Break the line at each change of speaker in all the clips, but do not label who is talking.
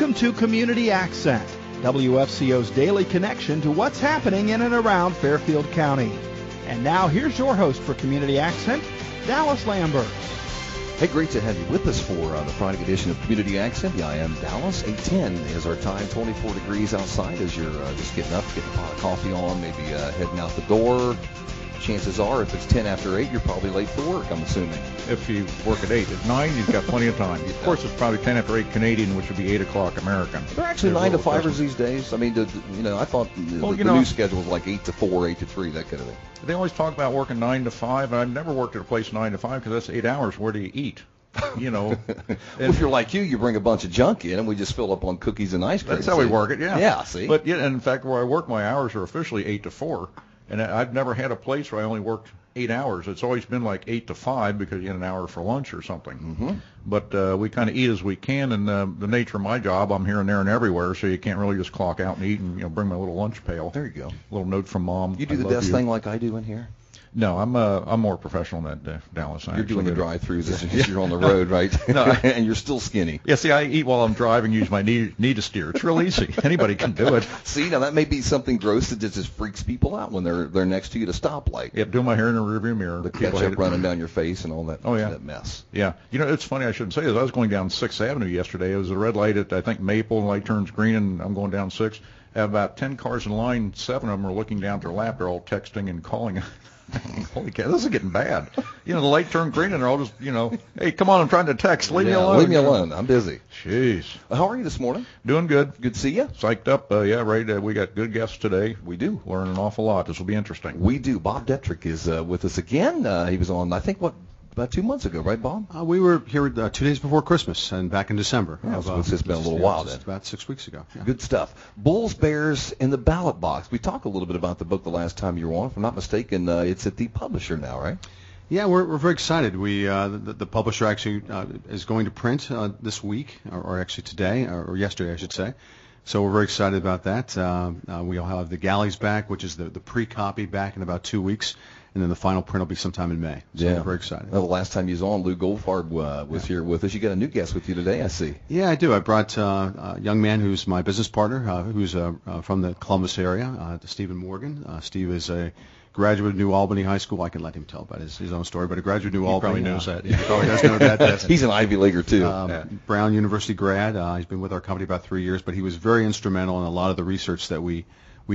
Welcome to Community Accent, WFCO's daily connection to what's happening in and around Fairfield County. And now here's your host for Community Accent, Dallas Lambert.
Hey, great to have you with us for the Friday edition of Community Accent. Yeah, I am Dallas. 8:10 is our time, 24 degrees outside as you're just getting up, getting a pot of coffee on, maybe heading out the door. Chances are, if it's 10 after 8, you're probably late for work, I'm assuming.
If you work at 8. At 9, you've got plenty of time.
Yeah.
Of course, it's probably 10 after 8 Canadian, which would be 8 o'clock American.
They're actually 9 to 5ers these days. I mean, I thought the new schedule was like 8 to 4, 8 to 3, that kind of thing.
They always talk about working 9 to 5, and I've never worked at a place 9 to 5 because that's 8 hours. Where do you eat?
Well, if you're like you bring a bunch of junk in, and we just fill up on cookies and ice cream.
That's how we work it, yeah.
Yeah, see?
But, yeah, and in fact, where I work, my hours are officially 8 to 4, and I've never had a place where I only worked 8 hours. It's always been like 8 to 5 because you get an hour for lunch or something.
Mm-hmm.
But we kind of eat as we can, and the nature of my job, I'm here and there and everywhere, so you can't really just clock out and eat and bring my little lunch pail.
There you go.
A little note from Mom.
You do the desk thing like I do in here?
No, I'm more professional than that, Dallas.
You're doing the drive-thrus as you're on the road, right?
No,
and you're still skinny.
Yeah, see, I eat while I'm driving, use my knee to steer. It's real easy. Anybody can do it.
See, now that may be something gross that just freaks people out when they're next to you at a stoplight.
Yep, doing my hair in the rearview mirror.
The ketchup running down your face and all that, that mess.
Yeah. You know, it's funny, I shouldn't say this. I was going down 6th Avenue yesterday. It was a red light at, I think, Maple, and the light turns green, and I'm going down 6. I have about 10 cars in line. 7 of them are looking down at their lap. They're all texting and calling. Holy cow, this is getting bad. The light turned green, and they're all just, hey, come on, I'm trying to text. Leave me alone.
Leave me alone. I'm busy.
Jeez.
How are you this morning?
Doing good.
Good to see you.
Psyched up. Right. We got good guests today.
We do.
Learn an awful lot. This will be interesting.
We do. Bob Deitrick is with us again. He was on, I think, about 2 months ago, right, Bob?
We were here 2 days before Christmas and back in December.
Yeah, so it's just been a little while then.
About 6 weeks ago. Yeah.
Good stuff. Bulls, Bears in the ballot box. We talked a little bit about the book the last time you were on. If I'm not mistaken, it's at the publisher now, right?
Yeah, we're very excited. We the publisher actually is going to print this week, or actually today, or yesterday, I should say. So we're very excited about that. We'll have the galleys back, which is the pre-copy, back in about 2 weeks. And then the final print will be sometime in May. So we're very excited.
Well, the last time you was on, Lou Goldfarb was here with us. You got a new guest with you today, I see.
Yeah, I do. I brought a young man who's my business partner, who's from the Columbus area, Stephen Morgan. Steve is a graduate of New Albany High School. I can let him tell about his own story, but a graduate of New Albany.
He probably knows that.
He probably does know that.
He's an Ivy Leaguer, too.
Brown University grad. He's been with our company about 3 years, but he was very instrumental in a lot of the research that we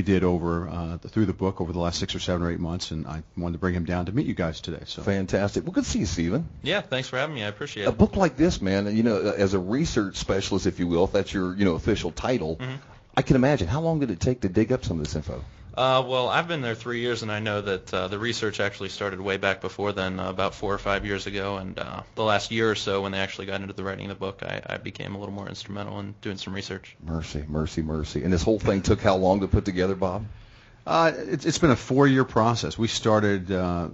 did over through the book over the last 6 or 7 or 8 months, and I wanted to bring him down to meet you guys today. So
fantastic. Well, good to see you, Stephen.
Yeah, thanks for having me. I appreciate it.
A book like this, man, as a research specialist, if you will, if that's your official title, I can imagine. How long did it take to dig up some of this info?
Well, I've been there 3 years, and I know that the research actually started way back before then, about 4 or 5 years ago. And the last year or so, when they actually got into the writing of the book, I became a little more instrumental in doing some research.
Mercy, mercy, mercy. And this whole thing took how long to put together, Bob?
It's been a 4-year process. We started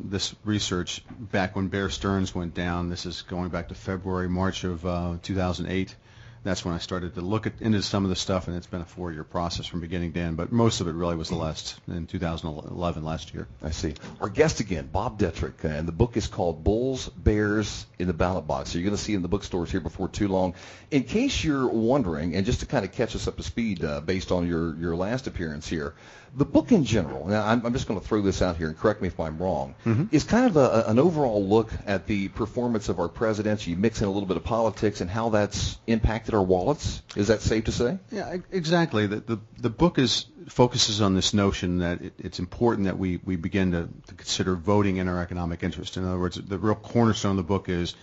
this research back when Bear Stearns went down. This is going back to February, March of 2008. That's when I started to look into some of the stuff, and it's been a 4-year process from beginning to end. But most of it really was in 2011, last year.
I see. Our guest again, Bob Deitrick, and the book is called Bulls, Bears in the Ballot Box. So you're going to see it in the bookstores here before too long. In case you're wondering, and just to kind of catch us up to speed based on your last appearance here, the book in general, now I'm just going to throw this out here and correct me if I'm wrong, is kind of an overall look at the performance of our presidents. You mix in a little bit of politics and how that's impacted our wallets. Is that safe to say?
Yeah, exactly. The book focuses on this notion that it's important that we begin to consider voting in our economic interest. In other words, the real cornerstone of the book is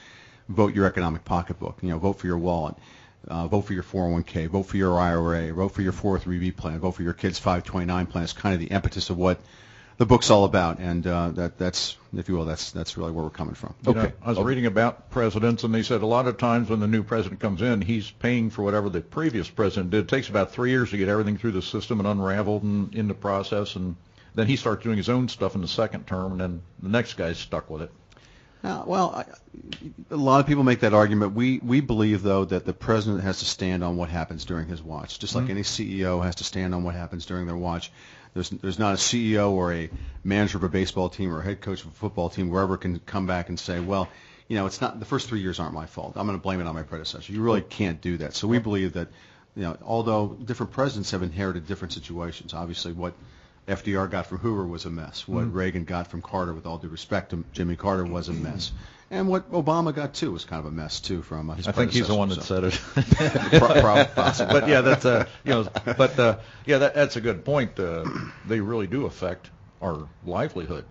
vote your economic pocketbook. Vote for your wallet. Vote for your 401k, vote for your IRA, vote for your 403b plan, vote for your kid's 529 plan. It's kind of the impetus of what the book's all about, and that's, if you will, that's really where we're coming from.
Okay. I was reading about presidents, and they said a lot of times when the new president comes in, he's paying for whatever the previous president did. It takes about 3 years to get everything through the system and unraveled and in the process, and then he starts doing his own stuff in the second term, and then the next guy's stuck with it.
Well, a lot of people make that argument. We believe, though, that the president has to stand on what happens during his watch, just like any CEO has to stand on what happens during their watch. There's not a CEO or a manager of a baseball team or a head coach of a football team wherever can come back and say, well, it's not, the first 3 years aren't my fault. I'm going to blame it on my predecessor. You really can't do that. So we believe that although different presidents have inherited different situations. Obviously, what FDR got from Hoover was a mess. What Reagan got from Carter, with all due respect to Jimmy Carter, was a mess. And what Obama got too was kind of a mess too from his
I think he's the one that said it.
Possibly.
But yeah, that's that's a good point. They really do affect our livelihood.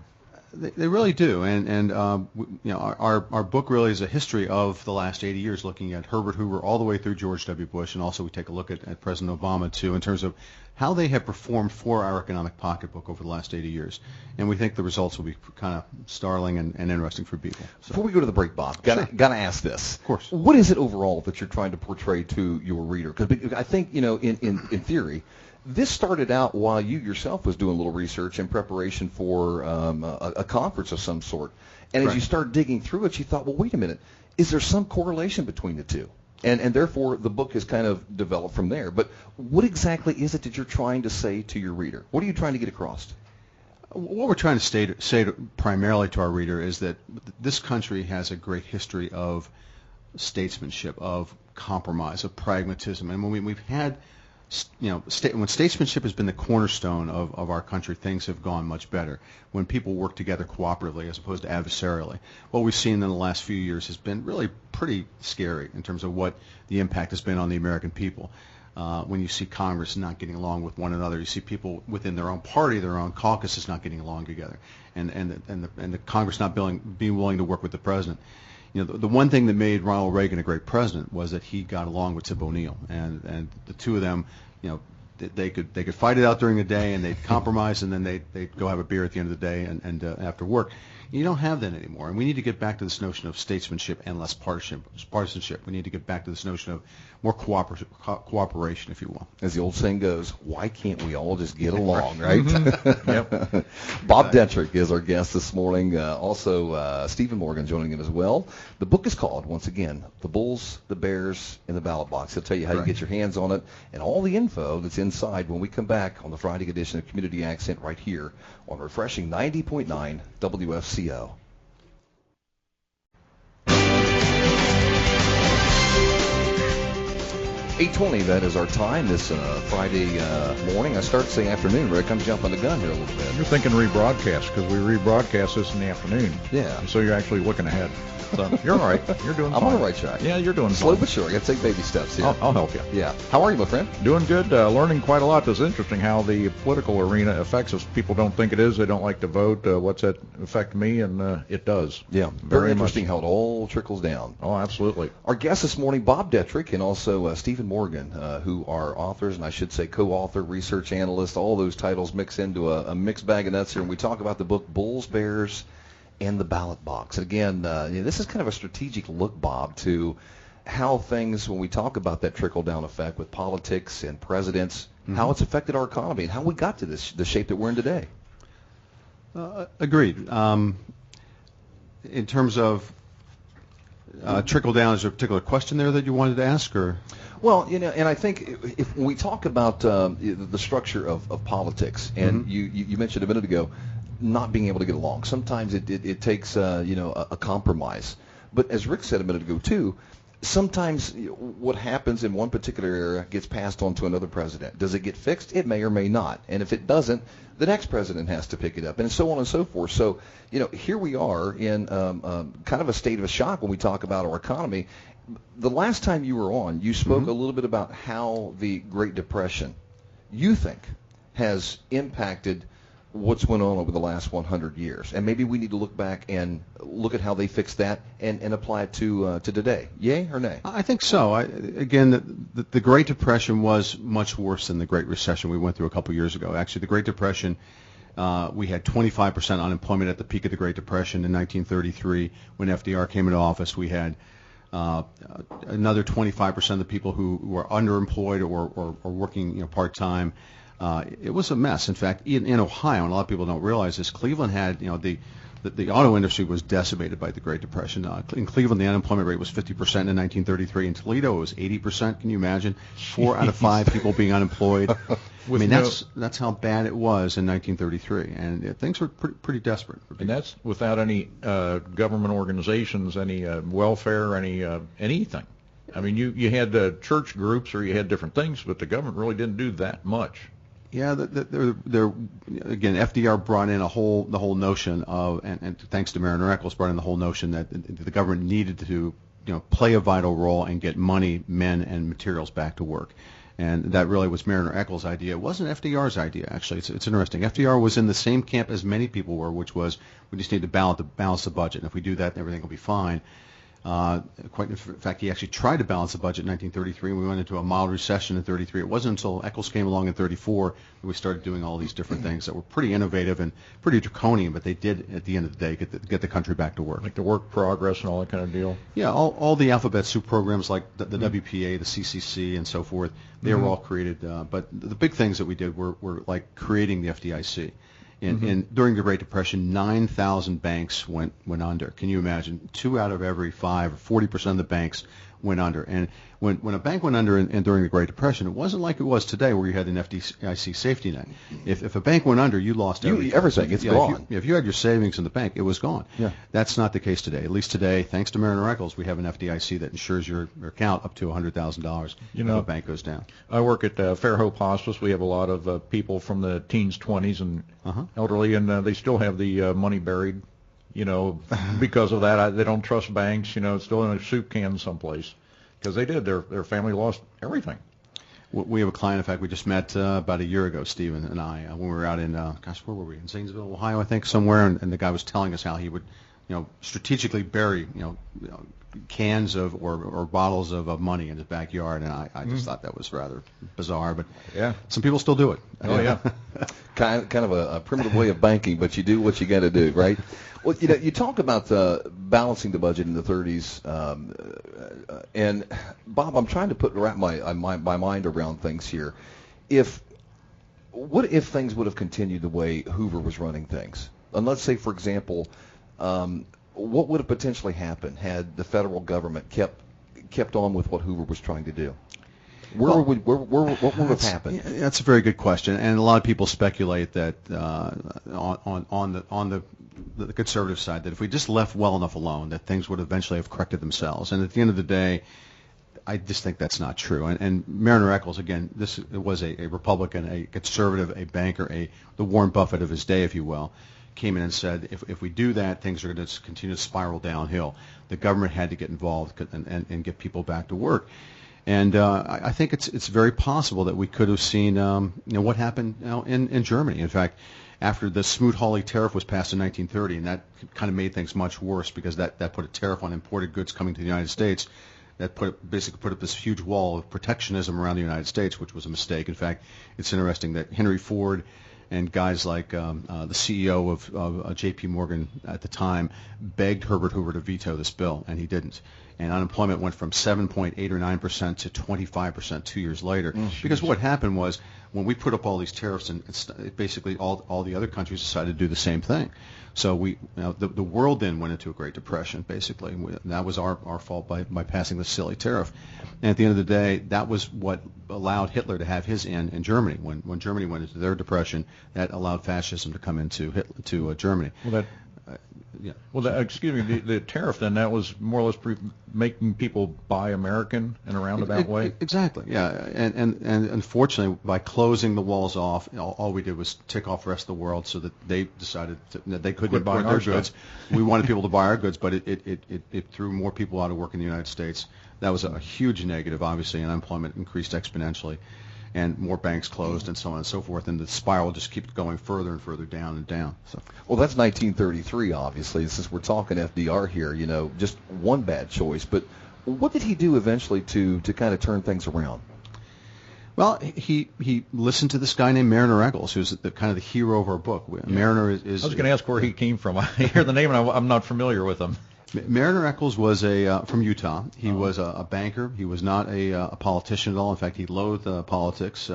They really do, and our book really is a history of the last 80 years, looking at Herbert Hoover all the way through George W. Bush, and also we take a look at President Obama too, in terms of how they have performed for our economic pocketbook over the last 80 years, and we think the results will be kind of startling and interesting for people. So.
Before we go to the break, Bob, gotta ask this.
Of course.
What is it overall that you're trying to portray to your reader? Because I think in theory, this started out while you yourself was doing a little research in preparation for a conference of some sort. And as you start digging through it, you thought, well, wait a minute, is there some correlation between the two? And therefore, the book has kind of developed from there. But what exactly is it that you're trying to say to your reader? What are you trying to get across?
What we're trying to say primarily to our reader is that this country has a great history of statesmanship, of compromise, of pragmatism. And when we've had when statesmanship has been the cornerstone of our country, things have gone much better. When people work together cooperatively as opposed to adversarially. What we've seen in the last few years has been really pretty scary in terms of what the impact has been on the American people. When you see Congress not getting along with one another, you see people within their own party, their own caucuses not getting along together, and the Congress not being willing to work with the president. The one thing that made Ronald Reagan a great president was that he got along with Tip O'Neill, and the two of them, they could fight it out during the day, and they'd compromise, and then they'd go have a beer at the end of the day and after work. You don't have that anymore, and we need to get back to this notion of statesmanship and less partisanship. We need to get back to this notion of more cooperation, if you will.
As the old saying goes, why can't we all just get along, right?
Yep.
Bob Deitrick is our guest this morning. Also, Stephen Morgan joining him as well. The book is called, once again, The Bulls, the Bears, and the Ballot Box. He'll tell you how you get your hands on it and all the info that's inside when we come back on the Friday edition of Community Accent right here on refreshing 90.9 WFCO. 8:20, that is our time this Friday morning. I started to say afternoon, Rick. I'm jumping the gun here a little bit.
You're thinking rebroadcast because we rebroadcast this in the afternoon.
Yeah.
So you're actually looking ahead. So you're all right. You're doing fine.
I'm on the right track.
Yeah, you're doing
slow
fine.
but sure. I got to take baby steps here.
I'll help you.
Yeah. How are you, my friend?
Doing good. Learning quite a lot. It's interesting how the political arena affects us. People don't think it is. They don't like to vote. What's that affect me? And it does.
Yeah. Very interesting how it all trickles down.
Oh, absolutely.
Our guest this morning, Bob Deitrick, and also Stephen Morgan, who are authors, and I should say co-author, research analyst, all those titles mix into a mixed bag of nuts here. And we talk about the book Bulls, Bears, and the Ballot Box. And again, this is kind of a strategic look, Bob, to how things, when we talk about that trickle-down effect with politics and presidents, how it's affected our economy and how we got to the shape that we're in today.
Agreed. In terms of trickle-down, is there a particular question there that you wanted to ask? Or?
Well, and I think if when we talk about the structure of politics, and you mentioned a minute ago, not being able to get along. Sometimes it takes a compromise. But as Rick said a minute ago too, sometimes what happens in one particular area gets passed on to another president. Does it get fixed? It may or may not. And if it doesn't, the next president has to pick it up, and so on and so forth. So here we are in kind of a state of shock when we talk about our economy. The last time you were on, you spoke a little bit about how the Great Depression, you think, has impacted what's went on over the last 100 years, and maybe we need to look back and look at how they fixed that and apply it to today. Yay or nay?
I think so. Again, the Great Depression was much worse than the Great Recession we went through a couple years ago. Actually, the Great Depression, we had 25% unemployment at the peak of the Great Depression in 1933 when FDR came into office. We had another 25% of the people who were underemployed or working part-time. It was a mess. In fact, in Ohio, and a lot of people don't realize this, Cleveland had, the auto industry was decimated by the Great Depression. In Cleveland, the unemployment rate was 50% in 1933. In Toledo, it was 80%. Can you imagine? 4 out of 5 people being unemployed. That's how bad it was in 1933, and things were pretty desperate.
And that's without any government organizations, any welfare, anything. I mean, you had church groups or you had different things, but the government really didn't do that much.
Yeah, there again, FDR brought in the whole notion of, and thanks to Mariner Eccles, brought in the whole notion that the government needed to play a vital role and get money, men, and materials back to work. And that really was Mariner Eccles' idea. It wasn't FDR's idea, actually. It's interesting. FDR was in the same camp as many people were, which was we just need to balance the budget. And if we do that, everything will be fine. In fact, he actually tried to balance the budget in 1933, and we went into a mild recession in 33. It wasn't until Eccles came along in 34 that we started doing all these different things that were pretty innovative and pretty draconian, but they did, at the end of the day, get the country back to work.
Like the work progress and all that kind of deal?
Yeah, all the alphabet soup programs like the WPA, the CCC, and so forth, they were all created. But the big things that we did were like creating the FDIC. And during the Great Depression, 9,000 banks went under. Can you imagine? 2 out of every 5, or 40% of the banks went under. And when a bank went under and during the Great Depression, it wasn't like it was today where you had an FDIC safety net. If a bank went under, you lost
everything. It's gone.
If you had your savings in the bank, it was gone.
Yeah.
That's not the case today. At least today, thanks to Mariner Eccles, we have an FDIC that insures your account up to $100,000 if a bank goes down.
I work at Fairhope Hospice. We have a lot of people from the teens, 20s, and elderly, and they still have the money buried. Because of that, they don't trust banks. It's still in a soup can someplace because they did. Their family lost everything.
We have a client, in fact, we just met about a year ago, Stephen and I, when we were out in, where were we? In Zanesville, Ohio, I think, somewhere, and the guy was telling us how he would, strategically bury, cans of or bottles of money in his backyard, and I just thought that was rather bizarre, but
yeah,
some people still do it.
Oh yeah,
kind of a primitive way of banking, but you do what you got to do, right? Well, you talk about balancing the budget in the 30s, and Bob, I'm trying to wrap my mind around things here. What if things would have continued the way Hoover was running things? And let's say, for example, what would have potentially happened had the federal government kept on with what Hoover was trying to do? What would have happened?
That's a very good question, and a lot of people speculate that on the conservative side, that if we just left well enough alone, that things would eventually have corrected themselves. And at the end of the day, I just think that's not true. And Mariner Eccles, again, this was a Republican, a conservative, a banker, the Warren Buffett of his day, if you will, came in and said, if we do that, things are going to continue to spiral downhill. The government had to get involved and get people back to work. And I think it's very possible that we could have seen what happened in Germany. In fact, after the Smoot-Hawley tariff was passed in 1930, and that kind of made things much worse because that put a tariff on imported goods coming to the United States. That basically put up this huge wall of protectionism around the United States, which was a mistake. In fact, it's interesting that Henry Ford and guys like the CEO of J.P. Morgan at the time begged Herbert Hoover to veto this bill, and he didn't. And unemployment went from 7.8 or 9% to 25% 2 years later. Because what happened was when we put up all these tariffs, and basically all the other countries decided to do the same thing. So the world then went into a Great Depression, basically. That was our fault by passing the silly tariff. And at the end of the day, that was what allowed Hitler to have his end in Germany. When Germany went into their depression, that allowed fascism to come into Germany.
Well,
yeah.
Well, excuse me, the tariff then, that was more or less making people buy American in a roundabout way?
Exactly, yeah. And unfortunately, by closing the walls off, all we did was tick off the rest of the world so that they decided that they couldn't buy our goods. We wanted people to buy our goods, but it threw more people out of work in the United States. That was a huge negative, obviously, and unemployment increased exponentially. And more banks closed and so on and so forth, and the spiral just keeps going further and further down and down. So.
Well, that's 1933, obviously. Since we're talking FDR here, just one bad choice. But what did he do eventually to kind of turn things around?
Well, he listened to this guy named Mariner Eccles, who's kind of the hero of our book. Yeah. Mariner is.
I was going to ask where he came from. I hear the name, and I'm not familiar with him.
Mariner Eccles was from Utah. He was a banker. He was not a politician at all. In fact, he loathed politics.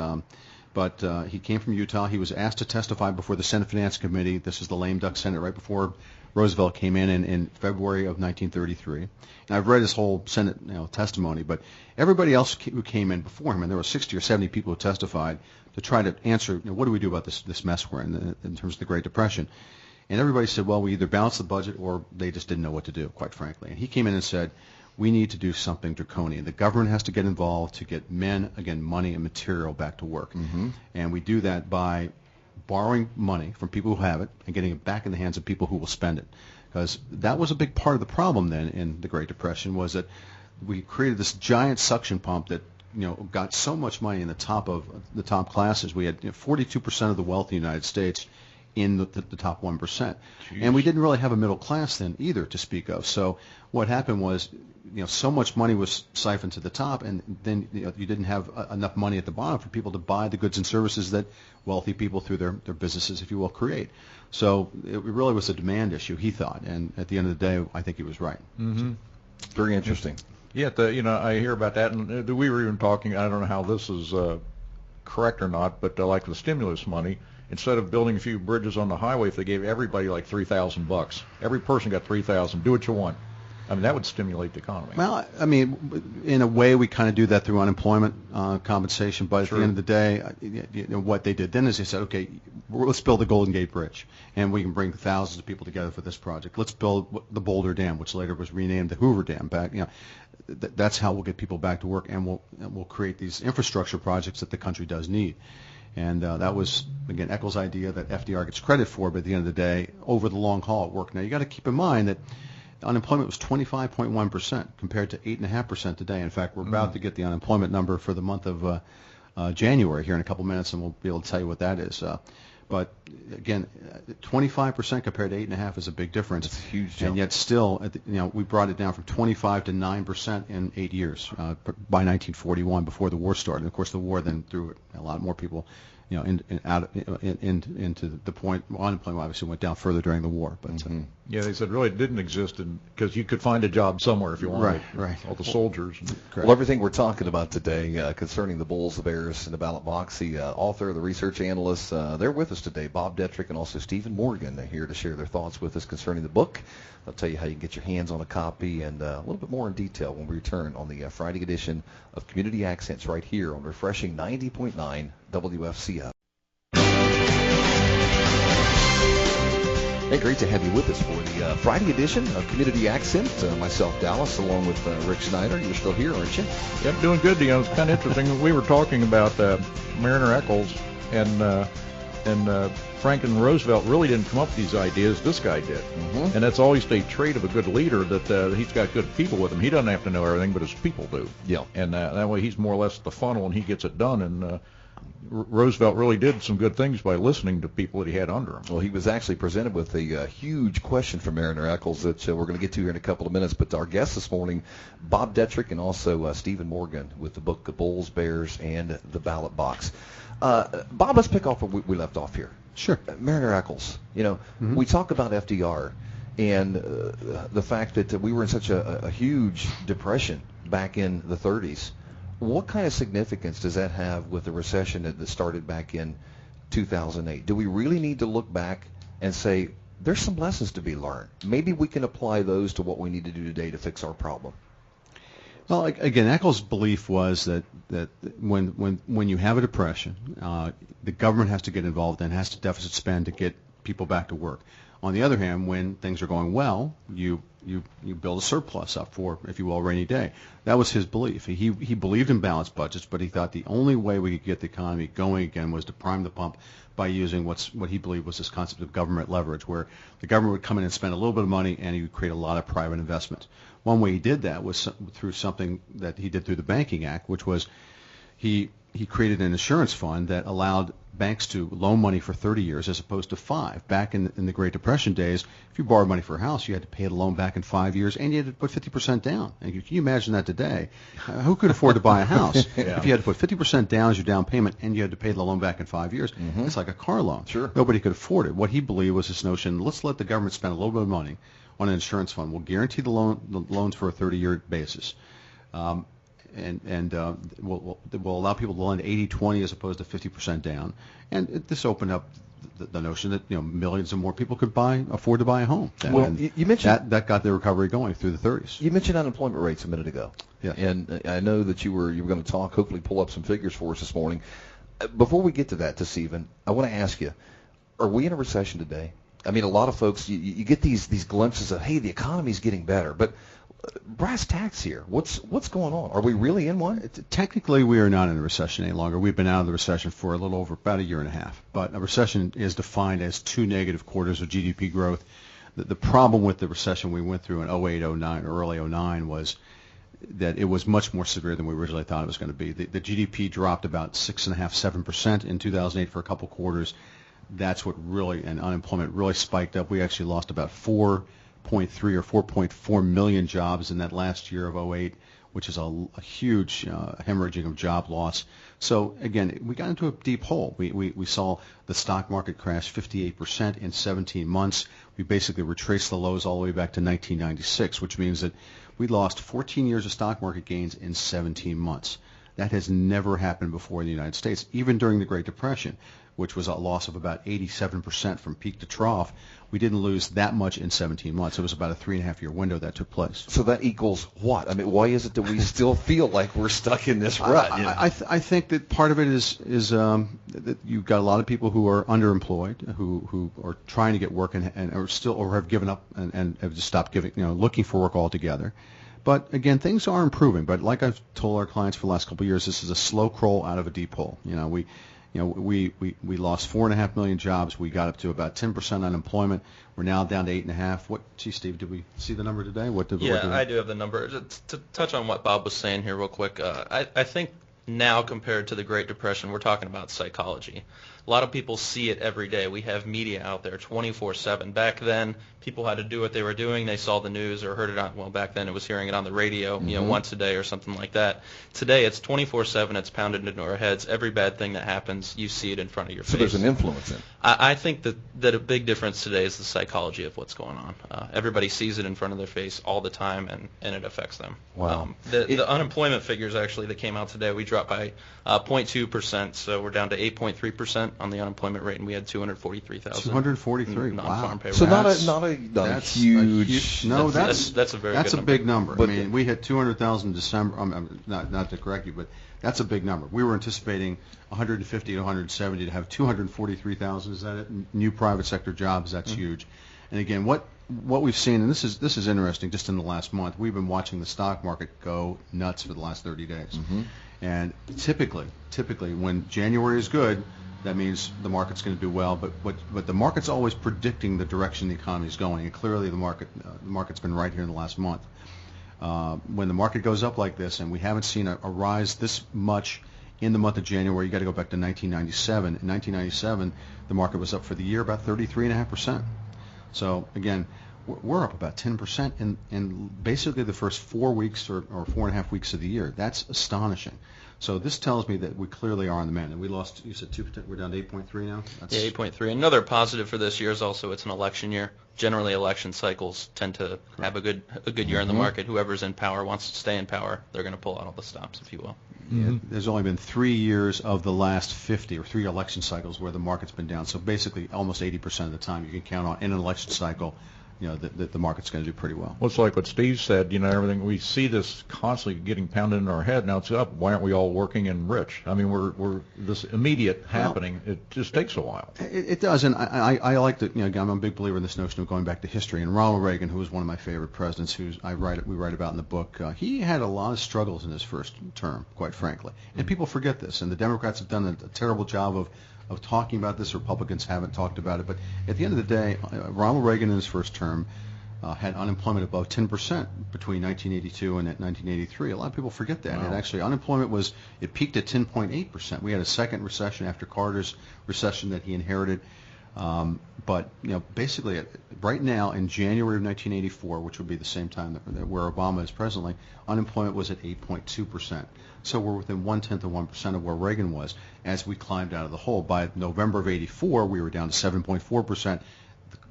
But he came from Utah. He was asked to testify before the Senate Finance Committee. This is the lame duck Senate right before Roosevelt came in February of 1933. And I've read his whole Senate testimony. But everybody else who came in before him, and there were 60 or 70 people who testified to try to answer, what do we do about this mess we're in terms of the Great Depression. And everybody said, well, we either balance the budget or they just didn't know what to do, quite frankly. And he came in and said, we need to do something draconian. The government has to get involved to get men, again, money and material back to work. And we do that by borrowing money from people who have it and getting it back in the hands of people who will spend it. Because that was a big part of the problem then in the Great Depression, was that we created this giant suction pump that got so much money in the top classes. We had 42% of the wealth in the United States in the top 1%. Jeez. And we didn't really have a middle class then either to speak of. So what happened was, so much money was siphoned to the top, and then you didn't have enough money at the bottom for people to buy the goods and services that wealthy people through their businesses, if you will, create. So it really was a demand issue, he thought, and at the end of the day, I think he was right.
Very interesting.
Yeah, I hear about that, and we were even talking, I don't know how this is correct or not, but like the stimulus money, instead of building a few bridges on the highway, if they gave everybody like $3,000, every person got $3,000, do what you want. I mean, that would stimulate the economy.
Well, I mean, in a way, we kind of do that through unemployment compensation. But at the end of the day, what they did then is they said, okay, let's build the Golden Gate Bridge, and we can bring thousands of people together for this project. Let's build the Boulder Dam, which later was renamed the Hoover Dam. That's how we'll get people back to work, and we'll create these infrastructure projects that the country does need. And that was, again, Eccles' idea that FDR gets credit for, but at the end of the day, over the long haul, it worked. Now, you got to keep in mind that unemployment was 25.1% compared to 8.5% today. In fact, we're about to get the unemployment number for the month of January here in a couple minutes, and we'll be able to tell you what that is. But again, 25% compared to 8.5% is a big difference.
It's a huge jump.
And yet still, we brought it down from 25 to 9% in 8 years by 1941, before the war started. And of course, the war then threw a lot more people into the point. Unemployment obviously went down further during the war. But
yeah, they said really it didn't exist because you could find a job somewhere if you wanted.
Right.
All the soldiers.
Well, everything we're talking about today concerning the Bulls, the Bears, and the ballot box, the author, the research analyst, they're with us today, Bob Deitrick and also Stephen Morgan. They're here to share their thoughts with us concerning the book. They'll tell you how you can get your hands on a copy and a little bit more in detail when we return on the Friday edition of Community Accents right here on refreshing 90.9 WFCO. Hey, great to have you with us for the Friday edition of Community Accent. Myself, Dallas, along with Rick Snyder. You're still here, aren't you?
Yep, doing good. It's kind of interesting. We were talking about Mariner Eccles and Franklin Roosevelt really didn't come up with these ideas. This guy did. And that's always a trait of a good leader, that he's got good people with him. He doesn't have to know everything, but his people do.
Yeah.
And that way he's more or less the funnel, and he gets it done. And Roosevelt really did some good things by listening to people that he had under him.
Well, he was actually presented with a huge question from Mariner Eccles that we're going to get to here in a couple of minutes. But our guests this morning, Bob Deitrick and also Stephen Morgan, with the book The Bulls, Bears, and the Ballot Box. Bob, let's pick off where we left off here.
Sure.
Mariner Eccles, we talk about FDR and the fact that we were in such a huge depression back in the 30s. What kind of significance does that have with the recession that started back in 2008? Do we really need to look back and say, there's some lessons to be learned? Maybe we can apply those to what we need to do today to fix our problem.
Well, again, Eccles' belief was that when you have a depression, the government has to get involved and has to deficit spend to get people back to work. On the other hand, when things are going well, you build a surplus up for, if you will, a rainy day. That was his belief. He believed in balanced budgets, but he thought the only way we could get the economy going again was to prime the pump by using what he believed was this concept of government leverage, where the government would come in and spend a little bit of money and he would create a lot of private investment. One way he did that was through something that he did through the Banking Act, which was he created an insurance fund that allowed banks to loan money for 30 years as opposed to 5. Back in the Great Depression days, if you borrowed money for a house, you had to pay the loan back in 5 years, and you had to put 50% down. And can you imagine that today? Who could afford to buy a house if you had to put 50% down as your down payment and you had to pay the loan back in 5 years? It's like a car loan.
Sure.
Nobody could afford it. What he believed was this notion, let's let the government spend a little bit of money on an insurance fund. We'll guarantee the loans for a 30-year basis. And we'll allow people to lend 80-20 as opposed to 50% down. And this opened up the notion that millions and more people could afford to buy a home.
Well, you mentioned
that got the recovery going through the 30s.
You mentioned unemployment rates a minute ago.
Yeah.
And I know that you were going to hopefully pull up some figures for us this morning. Before we get to that, to Stephen, I want to ask you, are we in a recession today? I mean, a lot of folks, you get these glimpses of, hey, the economy's getting better, but brass tacks here. What's going on? Are we really in one?
Technically, we are not in a recession any longer. We've been out of the recession for a little over about a year and a half. But a recession is defined as 2 negative quarters of GDP growth. The problem with the recession we went through in 08, 09, or early 09 was that it was much more severe than we originally thought it was going to be. The GDP dropped about 6.5–7% in 2008 for a couple quarters. That's what really, and unemployment really spiked up. We actually lost about 4.3 or 4.4 million jobs in that last year of 08, which is a huge hemorrhaging of job loss. So again, we got into a deep hole. We saw the stock market crash 58% in 17 months. We basically retraced the lows all the way back to 1996, which means that we lost 14 years of stock market gains in 17 months. That has never happened before in the United States, even during the Great Depression, which was a loss of about 87% from peak to trough. We didn't lose that much in 17 months. It was about a 3.5-year window that took place.
So that equals what? I mean, why is it that we still feel like we're stuck in this rut?
I think that part of it is that you've got a lot of people who are underemployed, who are trying to get work and are still, or have given up and have just stopped looking for work altogether. But again, things are improving. But like I've told our clients for the last couple of years, this is a slow crawl out of a deep hole. We lost 4.5 million jobs. We got up to about 10% unemployment. We're now down to 8.5. Steve, did we see the number today?
I do have the number. To touch on what Bob was saying here real quick, I think now compared to the Great Depression, we're talking about psychology. A lot of people see it every day. We have media out there 24/7. Back then, people had to do what they were doing. They saw the news or heard it on, well, back then it was hearing it on the radio, once a day or something like that. Today, it's 24/7. It's pounded into our heads. Every bad thing that happens, you see it in front of your face.
So there's an influence in it.
I think that a big difference today is the psychology of what's going on. Everybody sees it in front of their face all the time, and it affects them.
Wow.
The unemployment figures actually that came out today, we dropped by 0.2%, so we're down to 8.3% on the unemployment rate, and we had 243,000.
243.
Non-farm payroll.
So not a huge.
No,
that's a very
that's
good
a big number.
But
I mean, we hit 200,000 in December. Not to correct you, but that's a big number. We were anticipating 150 to 170 to have 243,000. Is that it? New private sector jobs? That's huge. And again, what we've seen, and this is interesting. Just in the last month, we've been watching the stock market go nuts for the last 30 days. And typically, when January is good, that means the market's going to do well. But the market's always predicting the direction the economy is going, and clearly the market's been right here in the last month. When the market goes up like this, and we haven't seen a rise this much in the month of January, you got to go back to 1997. In 1997, the market was up for the year about 33.5%. So again, we're up about 10% in basically the first 4 weeks or 4.5 weeks of the year. That's astonishing. So this tells me that we clearly are on the mend. And we lost, you said 2%, we're down to 8.3 now?
Yeah, 8.3. Another positive for this year is also it's an election year. Generally, election cycles tend to have a good year in the market. Whoever's in power wants to stay in power. They're going to pull out all the stops, if you will.
Yeah, there's only been 3 years of the last 50 or 3 election cycles where the market's been down. So basically almost 80% of the time you can count on in an election cycle, the market's going to do pretty well.
Well, it's like what Steve said, everything. We see this constantly getting pounded in our head. Now it's up. Why aren't we all working and rich? I mean, we're this immediate happening. It just takes a while.
It does, and I like to, I'm a big believer in this notion of going back to history. And Ronald Reagan, who was one of my favorite presidents, we write about in the book, he had a lot of struggles in his first term, quite frankly. And people forget this, and the Democrats have done a terrible job of talking about this. Republicans haven't talked about it. But at the end of the day, Ronald Reagan in his first term had unemployment above 10% between 1982 and 1983. A lot of people forget that. Wow. And actually, unemployment it peaked at 10.8%. We had a second recession after Carter's recession that he inherited. But basically, right now in January of 1984, which would be the same time where Obama is presently, unemployment was at 8.2%. So we're within 0.1% of where Reagan was as we climbed out of the hole. By November of '84, we were down to 7.4%.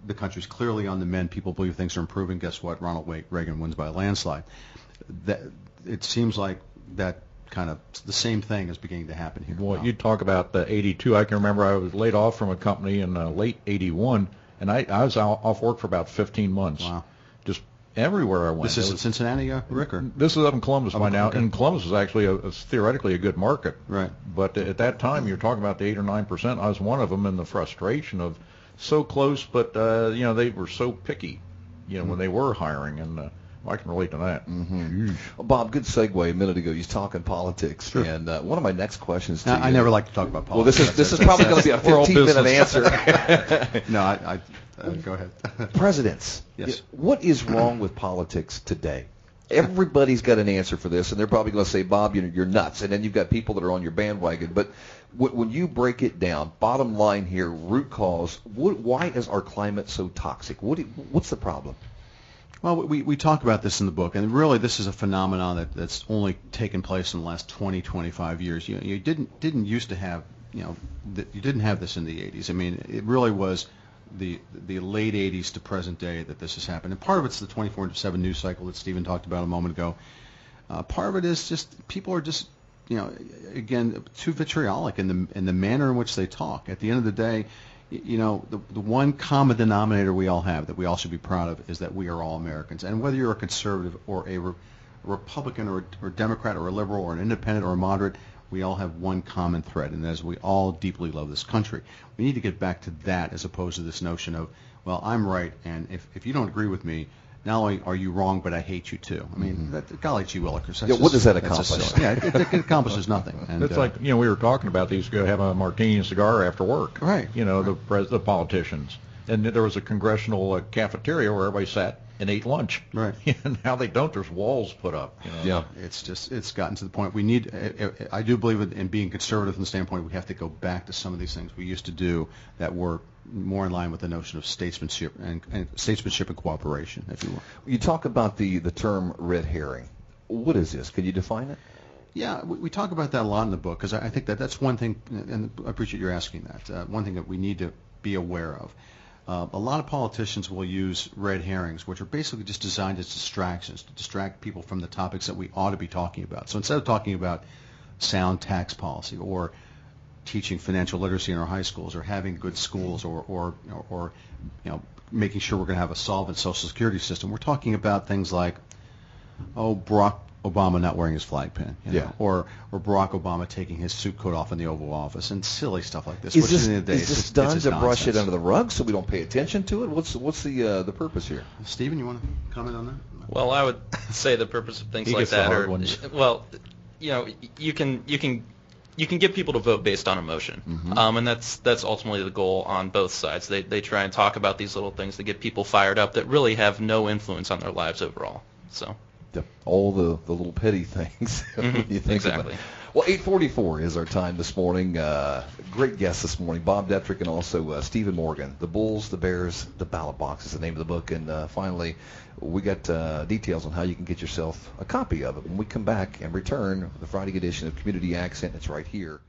The country's clearly on the mend. People believe things are improving. Guess what? Ronald Reagan wins by a landslide. It seems like that kind of the same thing is beginning to happen here.
Well, you talk about the 82. I can remember I was laid off from a company in late 81, and I was off work for about 15 months.
Wow.
Just everywhere I went.
This is in Cincinnati, Rick? Or?
This is up in Columbus by now,
okay.
and Columbus is actually theoretically a good market.
Right.
But at that time, you're talking about the 8 or 9%. I was one of them in the frustration of so close, but they were so picky, when they were hiring, and I can relate to that.
Well, Bob, good segue. A minute ago, you was talking politics,
Sure.
and one of my next questions to
I
you.
never like to talk about
Well,
politics.
this is probably going to be a
We're all
15-minute
business.
answer.
No, I go ahead.
Presidents.
Yes.
What is wrong with politics today? Everybody's got an answer for this, and they're probably going to say, Bob, you're nuts. And then you've got people that are on your bandwagon. But when you break it down, bottom line here, root cause, why is our climate so toxic? What's the problem?
Well, we talk about this in the book, and really this is a phenomenon that's only taken place in the last 20, 25 years. You didn't used to have, you didn't have this in the 80s. I mean, it really was the late 80s to present day that this has happened. And part of it's the 24/7 news cycle that Stephen talked about a moment ago. Part of it is just people are just, again, too vitriolic in the manner in which they talk. At the end of the day, the one common denominator we all have that we all should be proud of is that we are all Americans. And whether you're a conservative or a Republican or a Democrat or a liberal or an independent or a moderate, we all have one common thread, and that is we all deeply love this country. We need to get back to that as opposed to this notion of, well, I'm right, and if you don't agree with me, not only are you wrong, but I hate you too. I mean, golly gee willikers.
What does that accomplish?
It accomplishes nothing. And,
It's like, we were talking about these go have a martini and cigar after work.
Right.
The politicians. And there was a congressional cafeteria where everybody sat and ate lunch.
Right.
And now they don't. There's walls put up.
Yeah.
It's gotten to the point we need. I do believe in being conservative from the standpoint we have to go back to some of these things we used to do that were more in line with the notion of statesmanship and cooperation, if you will.
You talk about the term red herring. What is this? Can you define it?
Yeah, we talk about that a lot in the book because I think that's one thing, and I appreciate your asking that. One thing that we need to be aware of. A lot of politicians will use red herrings, which are basically just designed as distractions, to distract people from the topics that we ought to be talking about. So instead of talking about sound tax policy or teaching financial literacy in our high schools or having good schools or making sure we're going to have a solvent Social Security system, we're talking about things like, Barack Obama not wearing his flag pin, or Barack Obama taking his suit coat off in the Oval Office, and silly stuff like this.
Is this done to brush it under the rug so we don't pay attention to it? What's the purpose here?
Stephen, you want to comment on that?
Well, I would say the purpose of things
He
like
gets the
that
hard
are,
ones.
well, you can get people to vote based on emotion, and that's ultimately the goal on both sides. They try and talk about these little things to get people fired up that really have no influence on their lives overall. So.
All the little petty things. You think
exactly.
about. Well, 8:44 is our time this morning. Great guest this morning, Bob Deitrick, and also Stephen Morgan. The Bulls, the Bears, the Ballot Box is the name of the book. And finally, we got details on how you can get yourself a copy of it when we come back and return the Friday edition of Community Accent. It's right here.